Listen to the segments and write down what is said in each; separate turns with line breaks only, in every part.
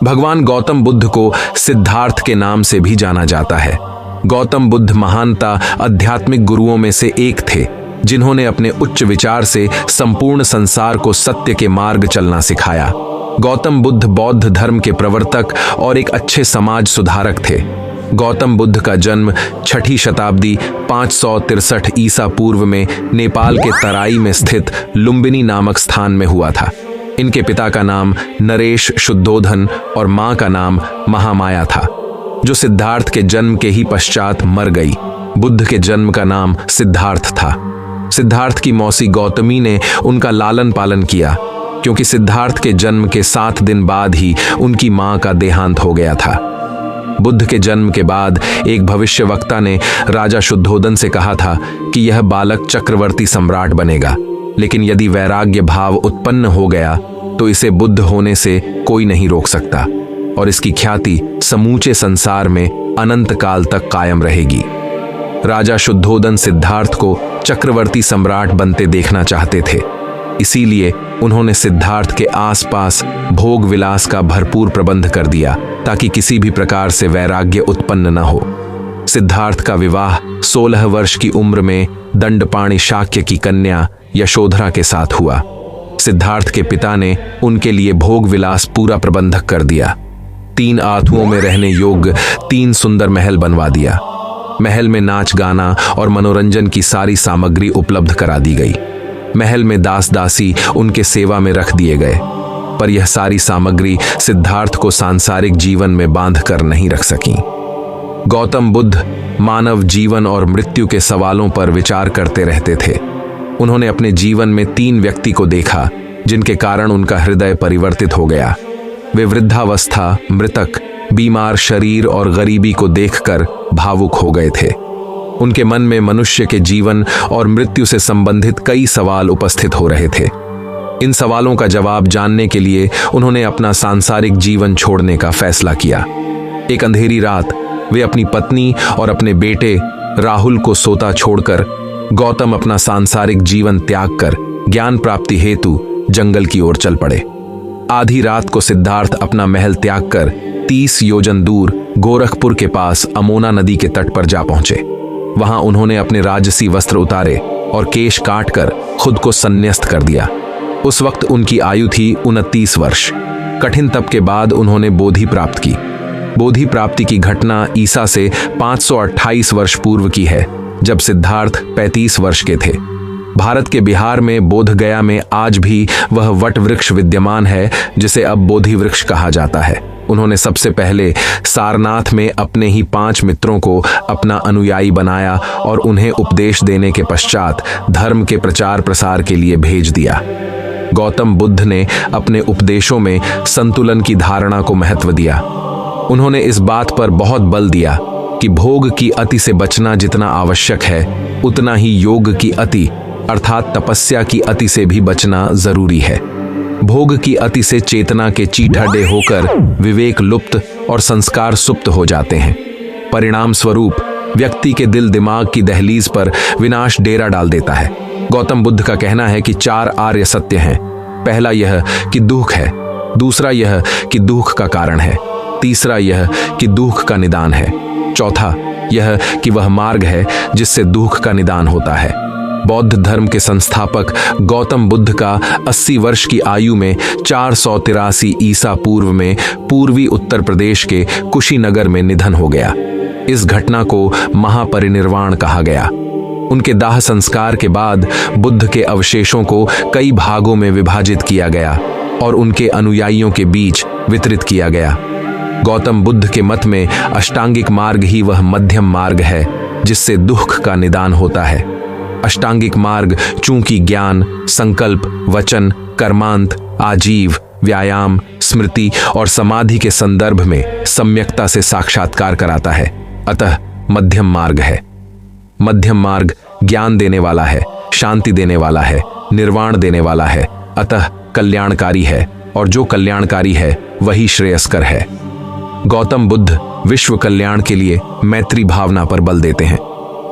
भगवान गौतम बुद्ध को सिद्धार्थ के नाम से भी जाना जाता है। गौतम बुद्ध महानता आध्यात्मिक गुरुओं में से एक थे, जिन्होंने अपने उच्च विचार से संपूर्ण संसार को सत्य के मार्ग चलना सिखाया। गौतम बुद्ध बौद्ध धर्म के प्रवर्तक और एक अच्छे समाज सुधारक थे। गौतम बुद्ध का जन्म 6ठी शताब्दी 563 ईसा पूर्व में नेपाल के तराई में स्थित लुम्बिनी नामक स्थान में हुआ था। इनके पिता का नाम नरेश शुद्धोधन और मां का नाम महामाया था, जो सिद्धार्थ के जन्म के ही पश्चात मर गई। बुद्ध के जन्म का नाम सिद्धार्थ था। सिद्धार्थ की मौसी गौतमी ने उनका लालन पालन किया, क्योंकि सिद्धार्थ के जन्म के 7 दिन बाद ही उनकी मां का देहांत हो गया था। बुद्ध के जन्म के बाद एक भविष्यवक्ता ने राजा शुद्धोधन से कहा था कि यह बालक चक्रवर्ती सम्राट बनेगा, लेकिन यदि वैराग्य भाव उत्पन्न हो गया तो इसे बुद्ध होने से कोई नहीं रोक सकता और इसकी ख्याति समूचे संसार में अनंत काल तक कायम रहेगी। राजा शुद्धोधन सिद्धार्थ को चक्रवर्ती सम्राट बनते देखना चाहते थे, इसीलिए उन्होंने सिद्धार्थ के आसपास भोग विलास का भरपूर प्रबंध कर दिया, ताकि किसी भी प्रकार से वैराग्य उत्पन्न न हो। सिद्धार्थ का विवाह 16 वर्ष की उम्र में दंडपाणि शाक्य की कन्या यशोधरा के साथ हुआ। सिद्धार्थ के पिता ने उनके लिए भोग विलास पूरा प्रबंधक कर दिया। 3 आथुओं में रहने योग्य 3 सुंदर महल बनवा दिया। महल में नाच गाना और मनोरंजन की सारी सामग्री उपलब्ध करा दी गई। महल में दास दासी उनके सेवा में रख दिए गए, पर यह सारी सामग्री सिद्धार्थ को सांसारिक जीवन में बांध कर नहीं रख सकी। गौतम बुद्ध मानव जीवन और मृत्यु के सवालों पर विचार करते रहते थे। उन्होंने अपने जीवन में 3 व्यक्ति को देखा, जिनके कारण उनका हृदय परिवर्तित हो गया। वे वृद्धावस्था, मृतक, बीमार शरीर और गरीबी को देखकर भावुक हो गए थे। उनके मन में मनुष्य के जीवन और मृत्यु से संबंधित कई सवाल उपस्थित हो रहे थे। इन सवालों का जवाब जानने के लिए उन्होंने अपना सांसारिक जीवन छोड़ने का फैसला किया। एक अंधेरी रात वे अपनी पत्नी और अपने बेटे राहुल को सोता छोड़कर गौतम अपना सांसारिक जीवन त्याग कर ज्ञान प्राप्ति हेतु जंगल की ओर चल पड़े। आधी रात को सिद्धार्थ अपना महल त्याग कर 30 योजन दूर गोरखपुर के पास अमोना नदी के तट पर जा पहुंचे। वहां उन्होंने अपने राजसी वस्त्र उतारे और केश काट कर खुद को संन्यस्त कर दिया। उस वक्त उनकी आयु थी 29 वर्ष। कठिन तप के बाद उन्होंने बोधि प्राप्त की। बोधि प्राप्ति की घटना ईसा से 528 वर्ष पूर्व की है, जब सिद्धार्थ 35 वर्ष के थे। भारत के बिहार में बोधगया में आज भी वह वट वृक्ष विद्यमान है, जिसे अब बोधि वृक्ष कहा जाता है। उन्होंने सबसे पहले सारनाथ में अपने ही 5 मित्रों को अपना अनुयायी बनाया और उन्हें उपदेश देने के पश्चात धर्म के प्रचार प्रसार के लिए भेज दिया। गौतम बुद्ध ने अपने उपदेशों में संतुलन की धारणा को महत्व दिया। उन्होंने इस बात पर बहुत बल दिया कि भोग की अति से बचना जितना आवश्यक है, उतना ही योग की अति अर्थात तपस्या की अति से भी बचना जरूरी है। भोग की अति से चेतना के चीठाडे होकर विवेक लुप्त और संस्कार सुप्त हो जाते हैं। परिणाम स्वरूप व्यक्ति के दिल दिमाग की दहलीज पर विनाश डेरा डाल देता है। गौतम बुद्ध का कहना है कि 4 आर्य सत्य हैं। पहला यह कि दुख है, दूसरा यह कि दुख का कारण है, तीसरा यह कि दुख का निदान है, चौथा यह कि वह मार्ग है जिससे दुख का निदान होता है। बौद्ध धर्म के संस्थापक गौतम बुद्ध का 80 वर्ष की आयु में 483 ईसा पूर्व में पूर्वी उत्तर प्रदेश के कुशीनगर में निधन हो गया। इस घटना को महापरिनिर्वाण कहा गया। उनके दाह संस्कार के बाद बुद्ध के अवशेषों को कई भागों में विभाजित किया गया और उनके अनुयायियों के बीच वितरित किया गया। गौतम बुद्ध के मत में अष्टांगिक मार्ग ही वह मध्यम मार्ग है जिससे दुख का निदान होता है। अष्टांगिक मार्ग चूंकि ज्ञान, संकल्प, वचन, कर्मांत, आजीव, व्यायाम, स्मृति और समाधि के संदर्भ में सम्यकता से साक्षात्कार कराता है, अतः मध्यम मार्ग है। मध्यम मार्ग ज्ञान देने वाला है, शांति देने वाला है, निर्वाण देने वाला है, अतः कल्याणकारी है, और जो कल्याणकारी है वही श्रेयस्कर है। गौतम बुद्ध विश्व कल्याण के लिए मैत्री भावना पर बल देते हैं।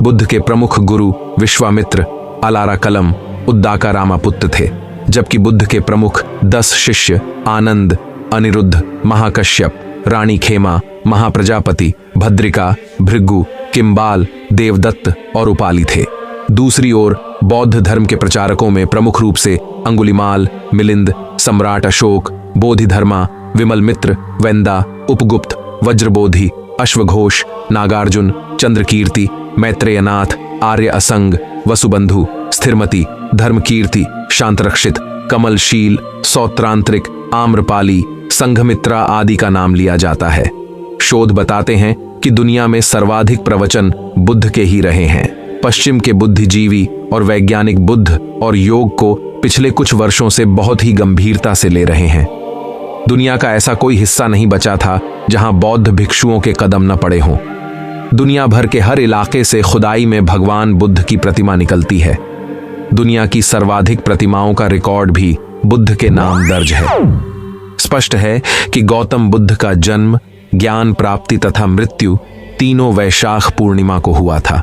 बुद्ध के प्रमुख गुरु विश्वामित्र, अलारा कलम, उद्दाका रामापुत्र थे, जबकि बुद्ध के प्रमुख 10 शिष्य आनंद, अनिरुद्ध, महाकश्यप, रानी खेमा, महाप्रजापति, भद्रिका, भृगु, किम्बाल, देवदत्त और उपाली थे। दूसरी ओर बौद्ध धर्म के प्रचारकों में प्रमुख रूप से अंगुलिमाल, मिलिंद, सम्राट अशोक, बोधिधर्मा, विमलमित्र, वेंदा, उपगुप्त, वज्रबोधि, अश्वघोष, नागार्जुन, चंद्रकीर्ति, मैत्रेयनाथ, आर्य असंग, वसुबंधु, स्थिरमति, धर्मकीर्ति, शांतरक्षित, कमलशील, सौत्रांत्रिक, आम्रपाली, संघमित्रा आदि का नाम लिया जाता है। शोध बताते हैं कि दुनिया में सर्वाधिक प्रवचन बुद्ध के ही रहे हैं। पश्चिम के बुद्धिजीवी और वैज्ञानिक बुद्ध और योग को पिछले कुछ वर्षों से बहुत ही गंभीरता से ले रहे हैं। दुनिया का ऐसा कोई हिस्सा नहीं बचा था जहां बौद्ध भिक्षुओं के कदम न पड़े हों। दुनिया भर के हर इलाके से खुदाई में भगवान बुद्ध की प्रतिमा निकलती है। दुनिया की सर्वाधिक प्रतिमाओं का रिकॉर्ड भी बुद्ध के नाम दर्ज है। स्पष्ट है कि गौतम बुद्ध का जन्म, ज्ञान प्राप्ति तथा मृत्यु तीनों वैशाख पूर्णिमा को हुआ था।